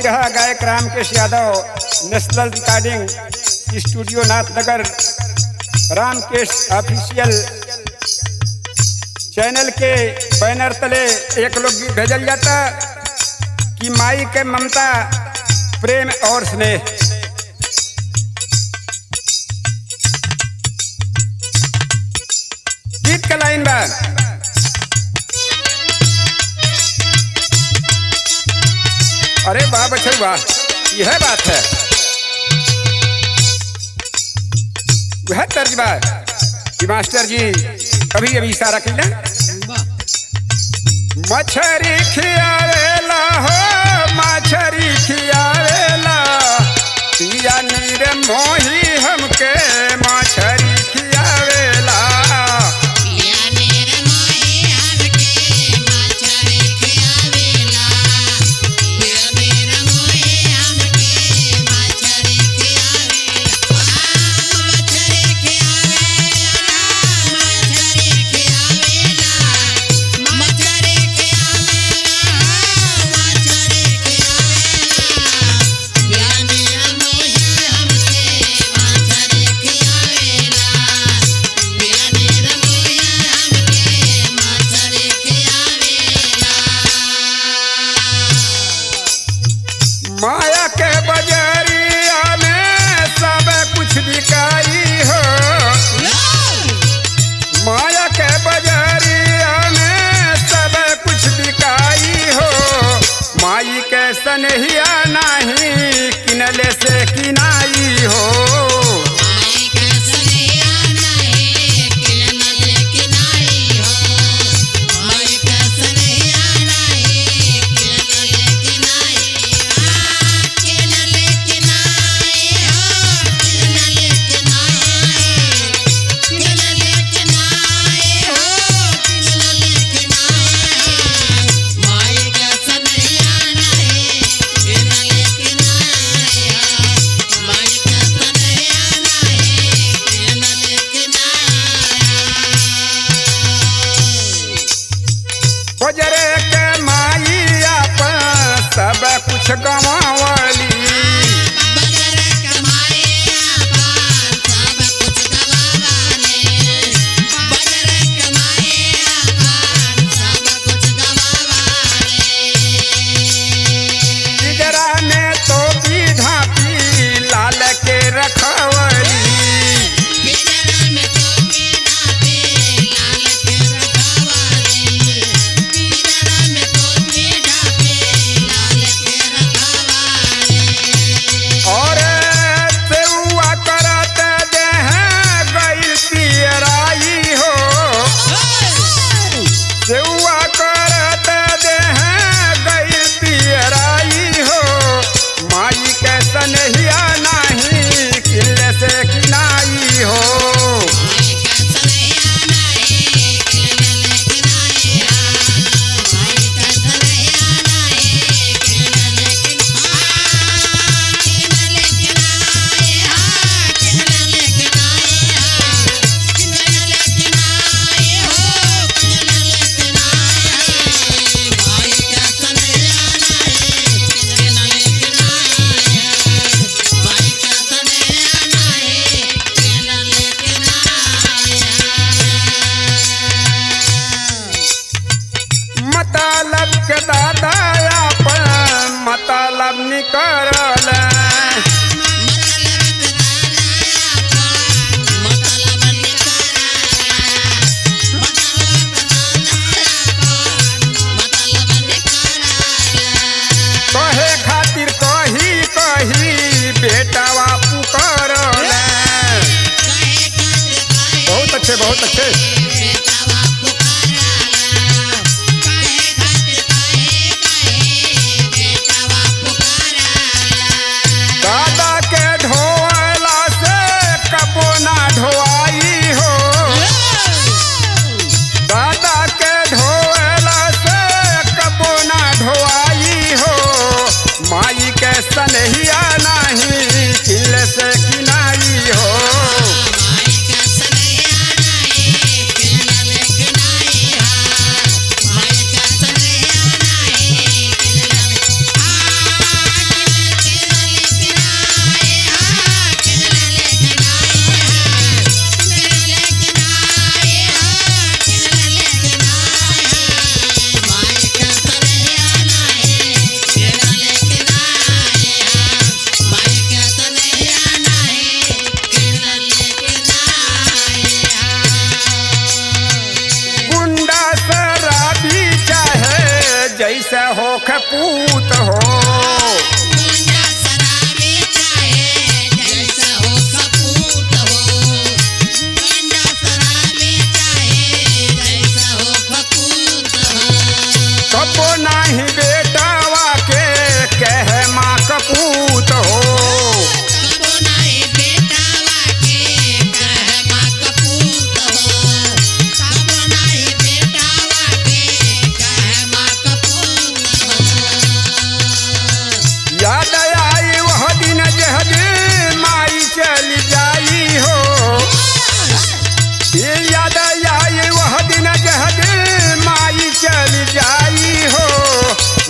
रहा गायक Ramkesh Yadav, national recording studio Nathnagar, Ramkesh official channel के बैनर तले एक लोग गीत भेजल जाता कि माई के ममता प्रेम और स्नेह। गीत का लाइन बा, अरे वाह बच्चे वाह, यह बात है, वह तर्जबा कि मास्टर जी कभी अभी इशारा किया। मछरी खियावेला हो मछरी खियावेला, पिया नीर मोही हमके मछरी खियावेला। माया के बजरिया में सब कुछ बिकाई हो, माया के बजरिया में सब कुछ बिकाई हो। माई के सनहिया नहीं किनले से किनाई हो। बजरे के माई आपन सब कुछ गंवावली, पिजरा में तो भी ढापी लाल के रखवली। सनहिया नहीं किले से किनाई हो। मतलब के दादा अपन मतलब निकल, कहे खातिर कही कही बेटावा पुकार। बहुत अच्छे बहुत अच्छे। दादा के ढोला से कबो ना ढोआई हो, दादा के ढोला से कबो ना ढोआई हो। माई के सनहिया नहीं किले से किनाई हो। जैसे हो खपूत हो। गुंडा शराबी चाहे जैसा हो कपूत हो। गुंडा शराबी चाहे जैसा हो कपूत हो। कबो नाही बेटावा के कहे माँ कपूत हो। कबो नाही बेटावा के कहे माँ कपूत हो। कबो नाही बेटावा के कहे माँ कपूत हो। याद आई वह दिन जह माई चली जाई हो। ये याद आई वह दिन जह माई चली जाई हो।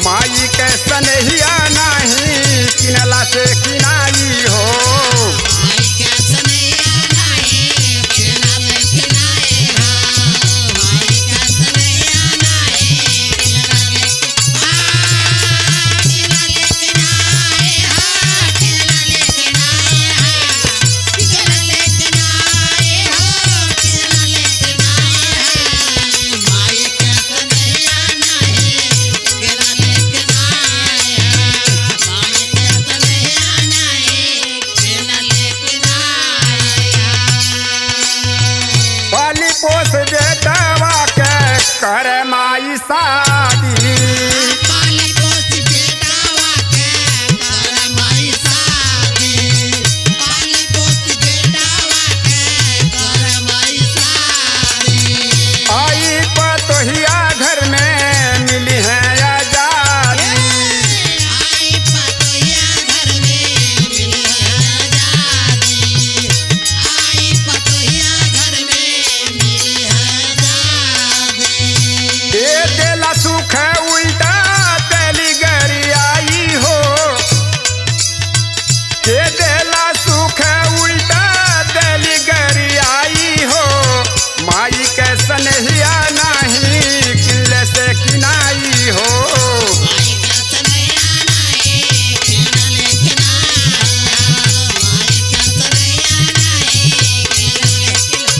माई के सनहिया नाही किनला से किनाई हो। माई के सनैया नाही किना में किनाए हाँ। माई के सनैया नाही किना में किना ले किनाए हाँ। किना ले किनाए हाँ। किना ले किनाए हो। किना ले किनाए हाँ। माई के सनैया नाही किना ले किनाए हाँ। माई के सनैया नाही किना ले किनाए हाँ। पाली पोस बेटावा के कर माई शादी। पाली पोस बेटावा के कर माई शादी। पाली पोस बेटावा के कर माई शादी। आई पतोहिया घर में मिली है आजादी। आई पतोहिया घर में मिली है आजादी। आई पतोहिया घर में मिली है आजादी। दे देला सुख उल्टा तेली गरी आई हो। दे देला सुख उल्टा तेली गरी आई हो। माई के सनहिया नाही किले से किनाई हो। माई का सनैया नाही किना ले किनाए हाँ। माई का सनैया नाही किना ले किना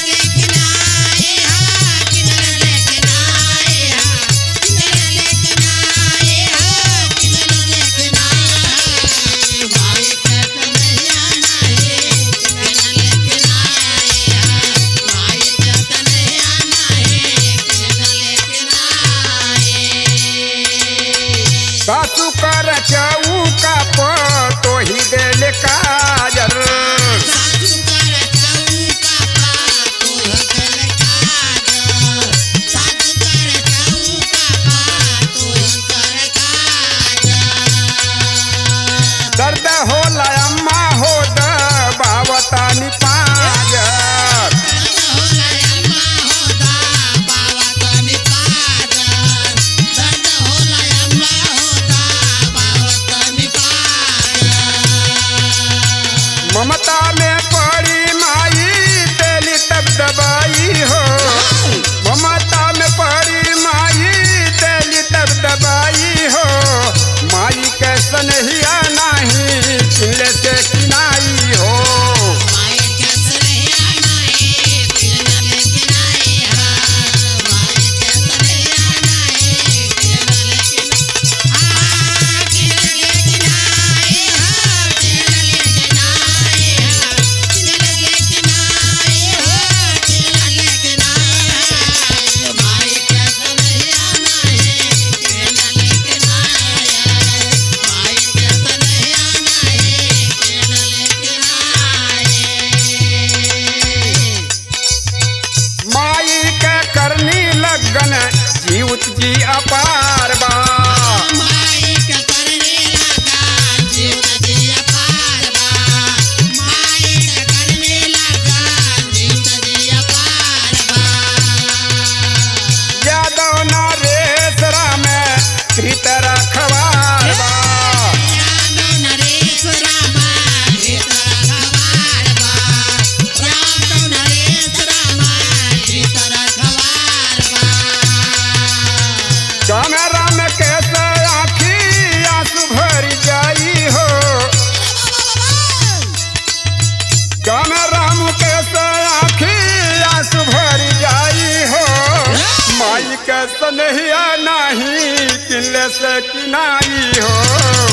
ले किनाए हाँ। किना ले किनाए हाँ। किना ले किनाए हो। किना ले किनाए हाँ। माई का सनैया नाही किना ले किनाए हाँ। माई का सनैया नाही किना ले किनाए। सासू कर चौका तो ही देले काजल। सासू कर चौका पातो हिकल काजल। सासू कर चौका पातो हिकल काजल। दर्द होला अम्मा हो दबावतानी पाजर। दर्द होला अम्मा होदा बावतनी पाजल। दर्द होला अम्मा होदा बावतनी पाजल। ममता में पड़ी माई तेली तब दबाई हो। ममता में पड़ी माई तेली तब दबाई हो। माई के सनहिया नाही किले से किनाई हो। माई के सनैया नाही किना ले किनाए हाँ। माई के सनैया नाही किना ले किनाए हाँ। किना ले किनाए हाँ। किना ले किनाए हाँ। से किनाई हो